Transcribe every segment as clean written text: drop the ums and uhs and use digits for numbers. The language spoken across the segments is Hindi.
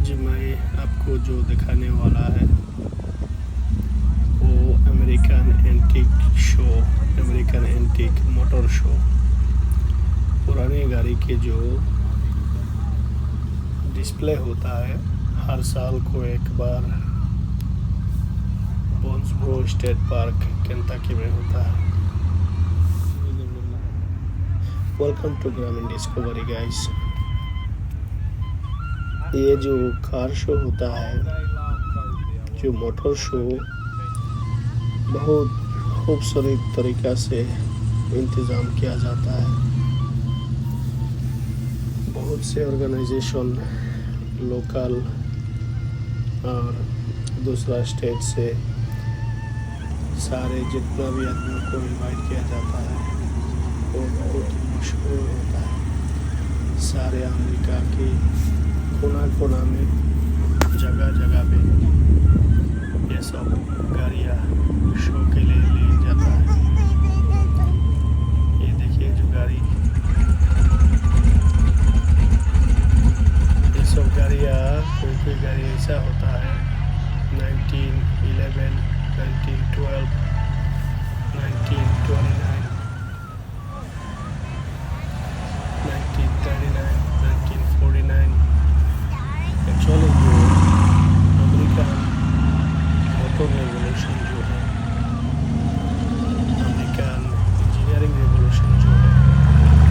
आज मैं आपको जो दिखाने वाला है वो अमेरिकन एंटीक मोटर शो। पुरानी गाड़ी के जो डिस्प्ले होता है हर साल को एक बार बोन्सब्रो स्टेट पार्क केंटकी में होता है। वेलकम टू ग्रामीण डिस्कवरी गाइस। ये जो कार शो होता है, जो मोटर शो, बहुत खूबसूरत तरीक़ा से इंतज़ाम किया जाता है। बहुत से ऑर्गेनाइजेशन लोकल और दूसरा स्टेट से सारे जितना भी आदमियों को इनवाइट किया जाता है वो बहुत मशहूर होता है। सारे अमेरिका के कोना में जगह जगह पे ये सब गाड़ियाँ शो के लिए ले जाता है। ये देखिए जो गाड़ी, ये सब गाड़ियाँ, कोई गाड़ी ऐसा होता है 1911, 1912, 1929, 1939, 1949। एक्चुअली जो अमेरिकन मोटर रेवोल्यूशन जो है, अमेरिकन इंजीनियरिंग रेवोल्यूशन जो है,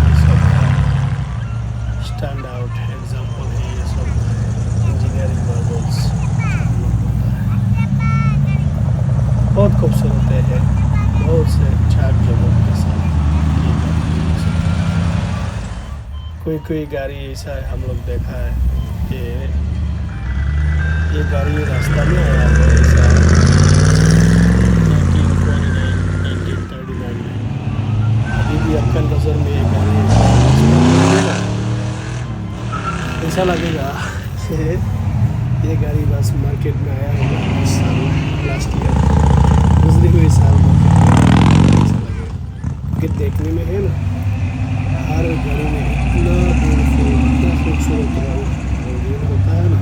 ये सब स्टैंड आउट एग्जाम्पल है। ये सब इंजीनियरिंग मार्वल्स बहुत खूबसूरत है, बहुत से झाग जमक के साथ की जाती है। कोई गाड़ी ऐसा है हम लोग देखा है कि ये गाड़ी रास्ता में आया है ऐसा 1929, 1939 में। अभी भी आपका नज़र में ये गाड़ी ऐसा लगेगा ये गाड़ी बस मार्केट में आया है इस साल, लास्ट ईयर, गुजरे हुए साल ऐसा लगेगा। क्योंकि देखने में है ना, हर गाड़ी में इतना ब्यूटीफुल, इतना खूबसूरत रंग होता है ना,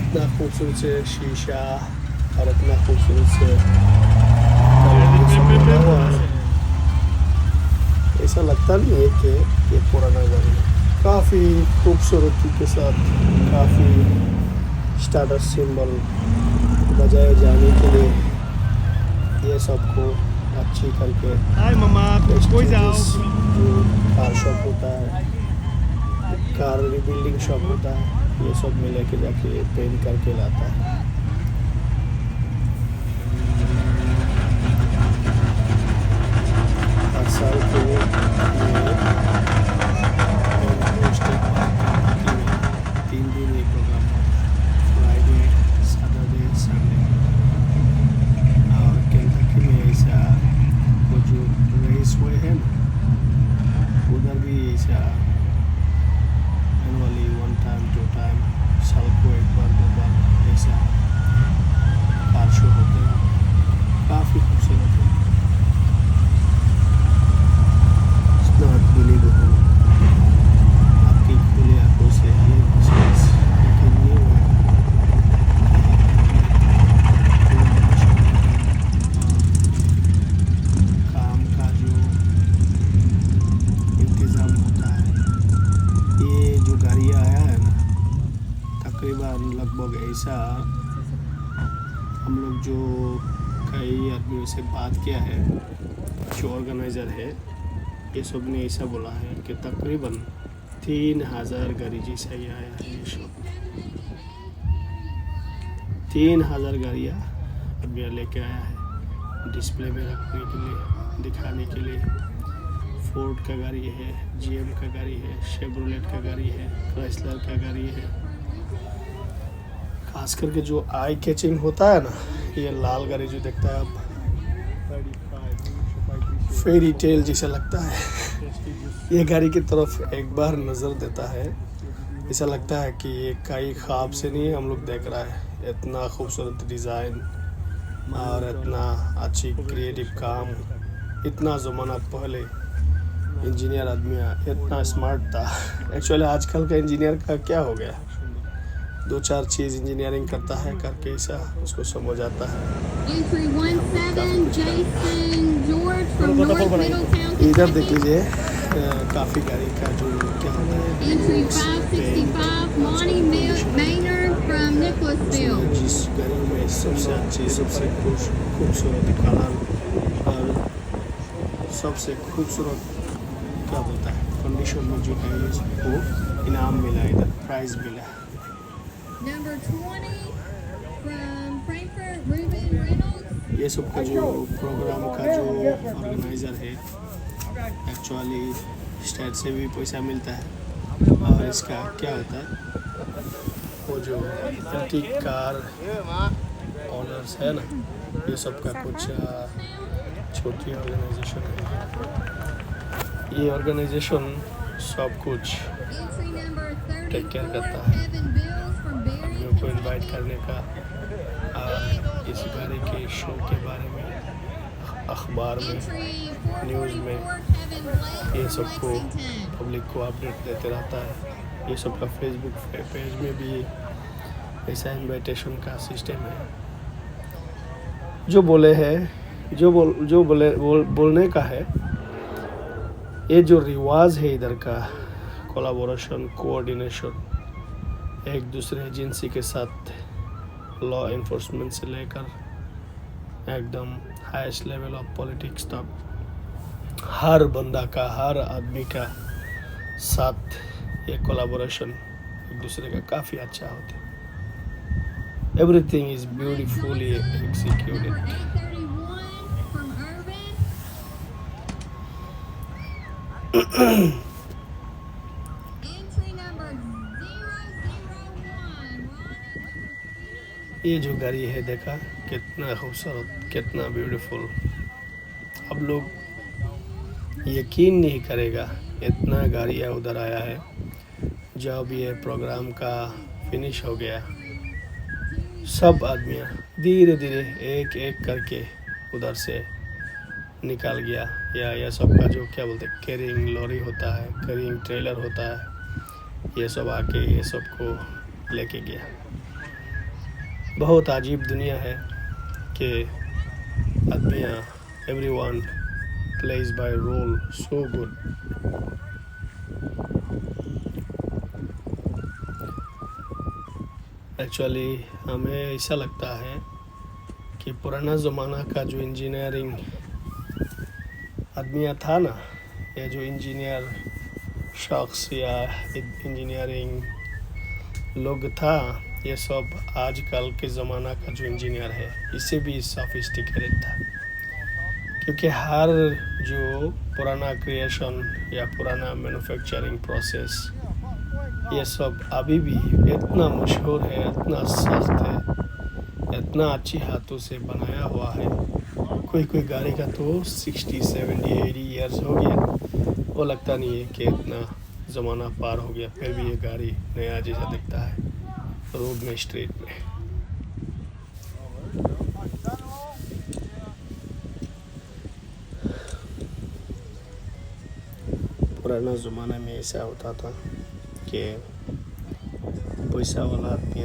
इतना खूबसूरत से शीशा और इतना खूबसूरत से ऐसा लगता नहीं है कि ये पुराना गाड़ी है। काफ़ी खूबसूरती के साथ काफ़ी स्टेटस सिंबल बजाए जाने के लिए ये सबको अच्छी करके जो कार शॉप होता है, कार रिबिल्डिंग शॉप होता है, ये सब में लेके जाके पेंट करके लाता है। हर साल को स्टेट पार्क में 3 दिन एक प्रोग्राम होता है, फ्राइडे, सैटरडे, संडे। और केंटकी में ऐसा वो जो रेस हुए हैं ना, उधर भी ऐसा एनुअली 1 टाइम 2 टाइम साल को एक बार 2 बार ऐसा कार शो होते हैं। काफ़ी खूबसूरत है। It's not believable। आपकी खुली आंखों से ये चीज़ यकीन नहीं होगा। काम का जो इंतज़ाम होता है, ये जो गाड़ियाँ आया है ना, तकरीबन लगभग ऐसा हम लोग जो कई आदमियों से बात किया है, जो ऑर्गेनाइज़र है, ये सब ने ऐसा बोला है कि तकरीबन 3000 गाड़ी जैसा ही आया है। ये शो 3000 गाड़ियाँ अभी लेके आया है डिस्प्ले में रखने के लिए, दिखाने के लिए। फोर्ड का गाड़ी है, GM का गाड़ी है, शेवरोलेट का गाड़ी है, क्राइसलर का गाड़ी है। खास करके जो आई कैचिंग होता है ना, ये लाल गाड़ी जो देखता है आप, फेरी टेल जैसा लगता है। ये गाड़ी की तरफ एक बार नज़र देता है, ऐसा लगता है कि ये कई ख्वाब से नहीं हम लोग देख रहा है। इतना खूबसूरत डिज़ाइन और इतना अच्छी क्रिएटिव काम, इतना ज़माना पहले इंजीनियर आदमी इतना स्मार्ट था। एक्चुअली आजकल का इंजीनियर का क्या हो गया, दो चार चीज़ इंजीनियरिंग करता है, करके ऐसा उसको समझ आता है। Entry 17, Jason George from North Middletown, इधर देख Kentucky. लीजिए काफ़ी गाड़ी का जो क्या होता है, Entry 565, Monty Maynard from Nicholasville. जिस गाड़ी में सबसे अच्छी, सबसे खूबसूरत कलर और सबसे खूबसूरत क्या बोलता है कंडीशन में जो है इसको इनाम मिला, इधर प्राइज मिला। Number 20 from Frankfurt, Ruben Reynolds. ये सब का जो प्रोग्राम का जो ऑर्गेनाइज़र है, एक्चुअली स्टेट से भी पैसा मिलता है। और इसका क्या होता है, वो जो एंटीक कार ऑनर्स है ना, ये सब का कुछ छोटी ऑर्गेनाइजेशन है। ये ऑर्गेनाइजेशन सब कुछ Entry number टेक केयर 34, करता है, Kevin Bills from Berry, आदमियों को इनवाइट करने का, और इस गाड़ी के शो के बारे में अखबार में, Entry न्यूज़ में 444, Kevin Blake ये from सबको Lexington. पब्लिक को अपडेट देते रहता है। ये सब का फेसबुक पेज में भी ऐसा इनविटेशन का सिस्टम है। जो बोले है, बोलने का है, ये जो रिवाज है इधर का कोलाबोरेशन, कोऑर्डिनेशन, एक दूसरे एजेंसी के साथ, लॉ एनफोर्समेंट से लेकर एकदम हाईएस्ट लेवल ऑफ पॉलिटिक्स तक, हर बंदा का, हर आदमी का साथ ये कोलाबोरेशन एक दूसरे का काफ़ी अच्छा होता है। Everything is beautifully executed. Number 831 from Urban. Entry number 001, ये जो गाड़ी है देखा कितना खूबसूरत, कितना ब्यूटीफुल। अब लोग यकीन नहीं करेगा इतना गाड़ियाँ उधर आया है। जब ये प्रोग्राम का फिनिश हो गया, सब आदमियाँ धीरे धीरे एक एक करके उधर से निकल गया। या ये सब का जो क्या बोलते हैं कैरिंग लॉरी होता है, कैरिंग ट्रेलर होता है, ये सब आके ये सब को लेके गया। बहुत अजीब दुनिया है कि आदमियाँ, everyone plays by role so good. Actually हमें ऐसा लगता है कि पुराना ज़माना का जो इंजीनियरिंग आदमियाँ था ना, या जो इंजीनियर शख्स या इंजीनियरिंग लोग था, ये सब आजकल के ज़माना का जो इंजीनियर है इससे भी सोफिस्टिकेटेड था। क्योंकि हर जो पुराना क्रिएशन या पुराना मैन्युफैक्चरिंग प्रोसेस, ये सब अभी भी इतना मशहूर है, इतना सख्त है, इतना अच्छी हाथों से बनाया हुआ है। कोई गाड़ी का तो 60, 70, 80 ईयर्स हो गया, वो लगता नहीं है कि इतना ज़माना पार हो गया, फिर भी ये गाड़ी नया जैसा दिखता है रोड में, स्ट्रीट में। पुराना ज़माना में ऐसा होता था कि पैसा वाला आदमी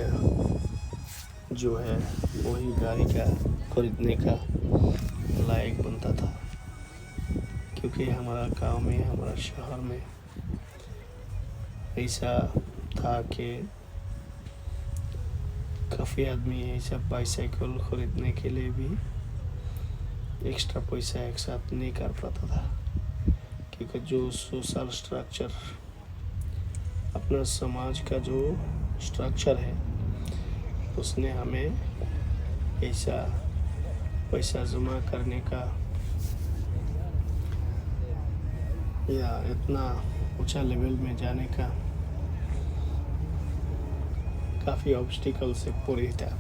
जो है वही गाड़ी का खरीदने का लायक बनता था। क्योंकि हमारा गांव में, हमारा शहर में ऐसा था कि काफ़ी आदमी ऐसा बाईसाइकिल खरीदने के लिए भी एक्स्ट्रा पैसा एक साथ नहीं कर पाता था। क्योंकि जो सोशल स्ट्रक्चर, अपना समाज का जो स्ट्रक्चर है, उसने हमें ऐसा पैसा जमा करने का या इतना ऊंचा लेवल में जाने का काफ़ी ऑब्स्टिकल से पूरी था।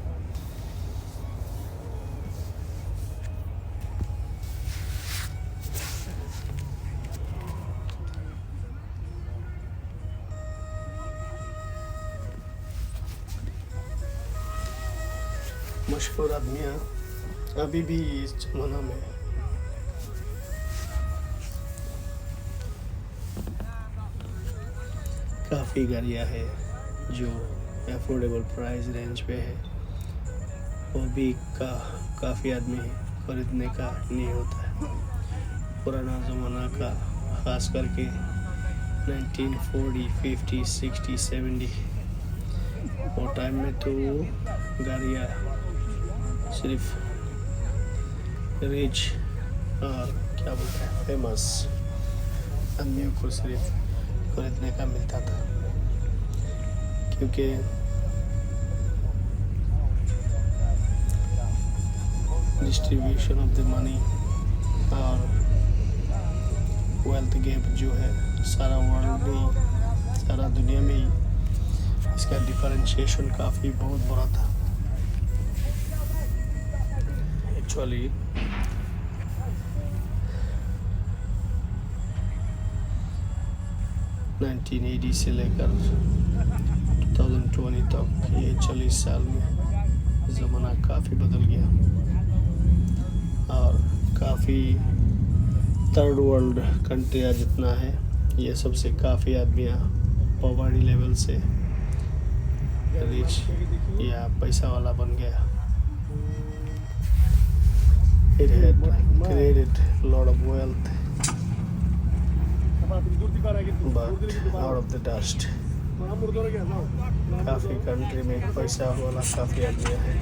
मशहूर आदमियाँ अभी भी इस जमाना में काफ़ी गाड़ियाँ हैं जो अफोर्डेबल प्राइस रेंज पे है, वो भी काफ़ी आदमी खरीदने का नहीं होता है। पुराना ज़माना का, ख़ास करके 1940, 50, 60, 70 वो टाइम में तो गाड़ियाँ सिर्फ रिच और क्या बोलते हैं फेमस आदमियों को सिर्फ खरीदने का मिलता था, क्योंकि डिस्ट्रीब्यूशन ऑफ द मनी और वेल्थ गैप जो है सारा वर्ल्ड में ही, सारा दुनिया में ही इसका डिफरेंशिएशन काफ़ी बहुत बड़ा था। एक्चुअली 1980 से लेकर 2020 तक ये 40 साल में ज़माना काफ़ी बदल गया और काफ़ी थर्ड वर्ल्ड कंट्रियाँ जितना है ये सबसे काफ़ी आदमियाँ पॉवर्टी लेवल से रिच या पैसा वाला बन गया। It had created a lot of wealth, but out of the dust. काफ़ी कंट्री में पैसा वाला काफ़ी आदमी है।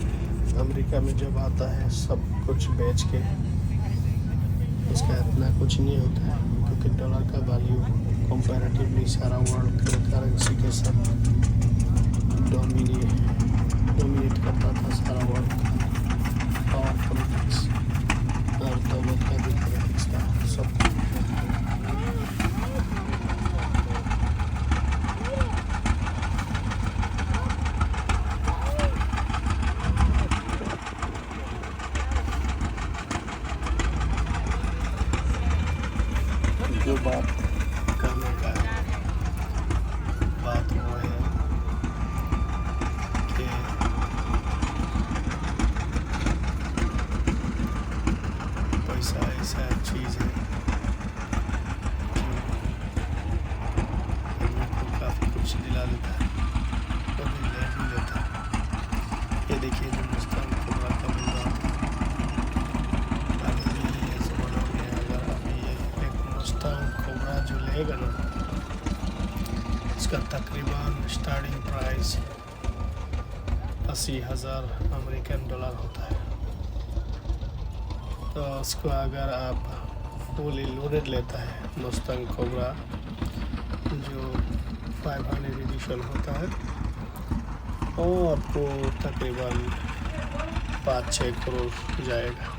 अमेरिका में जब आता है सब कुछ बेच के, इसका इतना कुछ नहीं होता है क्योंकि डॉलर का वैल्यू कंपैरेटिवली सारा वर्ल्ड के करेंसी के साथ डोमिनेट करता था सारा वर्ल्ड का पावर पॉलिटिक्स और दौलत का भी पॉलिटिक्स था सब। जो बात करने का बात वो है कि पैसा ऐसा चीज़ है जो आदमी को काफ़ी कुछ दिला देता है, कभी ले भी लेता है। ये देखिए जो मुस्तान कोबरा का मुद्दा अभी ये ज़माना में अगर अभी ये एक मुस्तान कोबरा जो लेगा ना, इसका तकरीबन स्टार्टिंग प्राइस 80,000 अमेरिकन डॉलर होता है। तो उसको अगर आप फुली लोडेड लेता है मुस्तांग कोबरा जो 500 एडिशन होता है, और आपको तकरीबन 5-6 करोड़ जाएगा।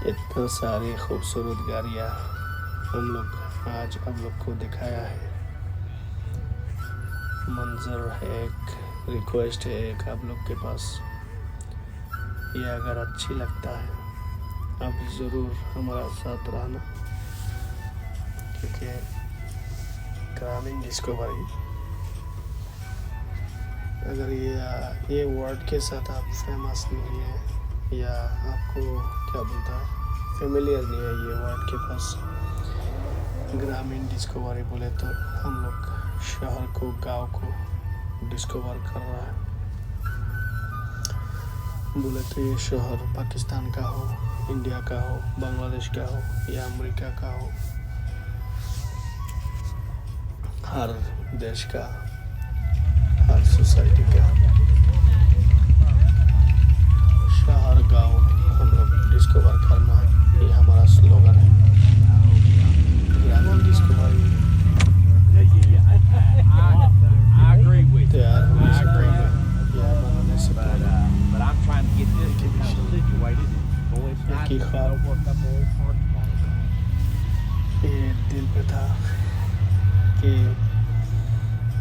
इतना सारी खूबसूरत गाड़ियाँ हम लोग आज आप लोग को दिखाया है। मंजर है, एक रिक्वेस्ट है एक आप लोग के पास, ये अगर अच्छी लगता है आप ज़रूर हमारा साथ रहना, क्योंकि ग्रामीण डिस्कवरी अगर ये वर्ड के साथ आप फेमस नहीं है या आपको क्या बोलता है फेमिलियर नहीं है ये वर्ड के पास, ग्रामीण डिस्कवरी बोले तो हम लोग शहर को गांव को डिस्कवर कर रहा है। बोले तो ये शहर पाकिस्तान का हो इंडिया का हो, बांग्लादेश का हो या अमेरिका का हो, हर देश का, हर सोसाइटी का, शहर गांव हम लोग डिस्कवर करना, ये हमारा स्लोगन है। ग्रामीण discovery I agree with you. तैयार होने I से agree पहले with you. या बनाने से पहले But I'm trying to get this kind of situated. Boy, it's not एक ही ख्वाब no work up old park park. ये दिल पे था कि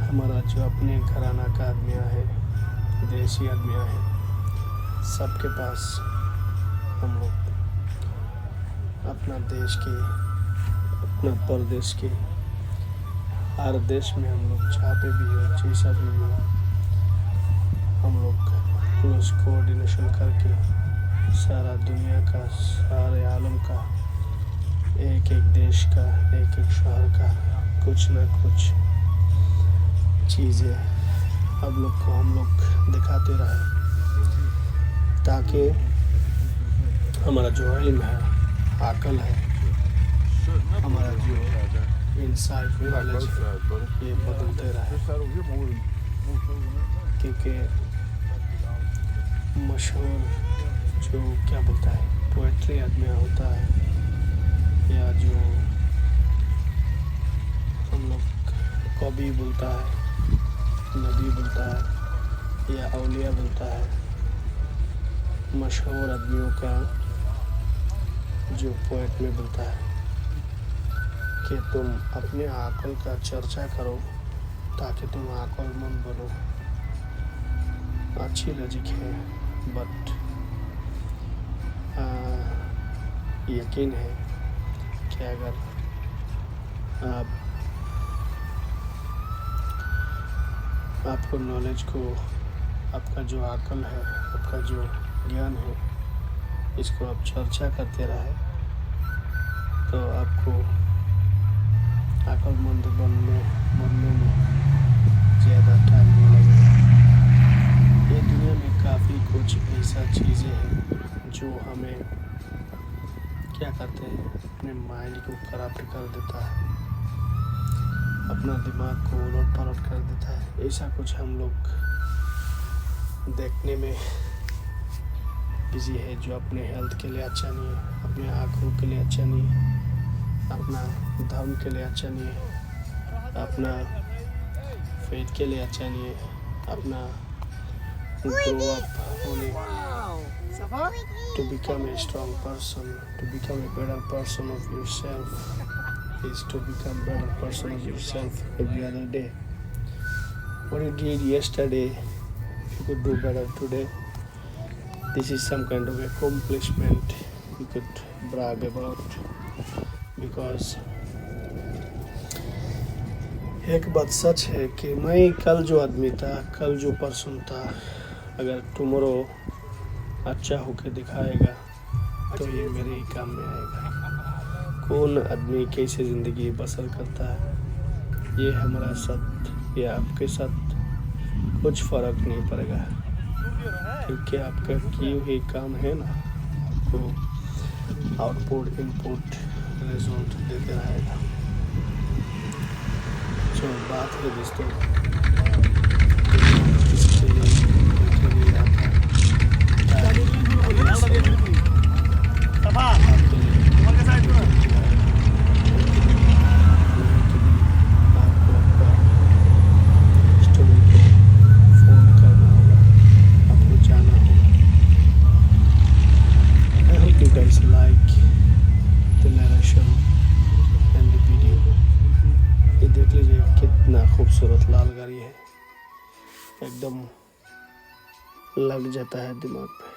हमारा जो अपने घराना का आदमियाँ है, देसी आदमियाँ हैं, सबके पास हम लोग अपना देश के, अपना परदेश के, हर देश में हम लोग जहाँ पे भी हो, जैसा भी हो, हम लोग क्लोज कोऑर्डिनेशन करके सारा दुनिया का, सारे आलम का, एक एक देश का, एक एक शहर का कुछ ना कुछ चीज़ें अब लोग को हम लोग दिखाते रहे, ताकि हमारा जो इल्म है, अकल है, हमारा जो इंसाइट नॉलेज है, ये बदलते रहे। क्योंकि मशहूर जो क्या बोलता है पोएट्री आदमी होता है, या जो हम लोग कवि बोलता है, नबी बोलता है या औलिया बोलता है, मशहूर आदमियों का जो पोएट में बोलता है कि तुम अपने अकल का चर्चा करो ताकि तुम अक्लमंद बनो। अच्छी लॉजिक है, बट यकीन है कि अगर आपको नॉलेज को, आपका जो अकल है, आपका जो ज्ञान है, इसको आप चर्चा करते रहे तो आपको अक्लमंद बनने में ज़्यादा टाइम नहीं लगेगा। ये दुनिया में काफ़ी कुछ ऐसा चीज़ें हैं जो हमें क्या करते हैं, अपने माइंड को करप्ट कर देता है, अपना दिमाग को उलट पलट कर देता है। ऐसा कुछ हम लोग देखने में बिजी है जो अपने हेल्थ के लिए अच्छा नहीं है, अपने आँखों के लिए अच्छा नहीं है, अपना धर्म के लिए अच्छा नहीं है, अपना फेथ के लिए अच्छा नहीं है, अपना ग्रो अप होने, to become a strong person, to become a better person of yourself is to become better person of yourself every other day. What you did yesterday, you could do better today. This is some kind of accomplishment you could brag about, because एक बात सच है कि मैं कल जो आदमी था, कल जो पर्सन था, अगर टुमारो अच्छा होके दिखाएगा तो ये मेरे ही काम में आएगा। कौन आदमी कैसे ज़िंदगी बसर करता है, ये हमारा साथ या आपके साथ कुछ फ़र्क नहीं पड़ेगा, क्योंकि आपका किए हुए काम है ना, आपको आउटपुट इनपुट रिजल्ट देते रहेगा। तो बात है दोस्तों, इसके लिए आता है स्टोरी को फोन करना होगा, आपको जाना होगा। I hope you guys like the narration and the video. ये देख लीजिए कितना खूबसूरत लाल गाड़ी है, एकदम लग जाता है दिमाग पे।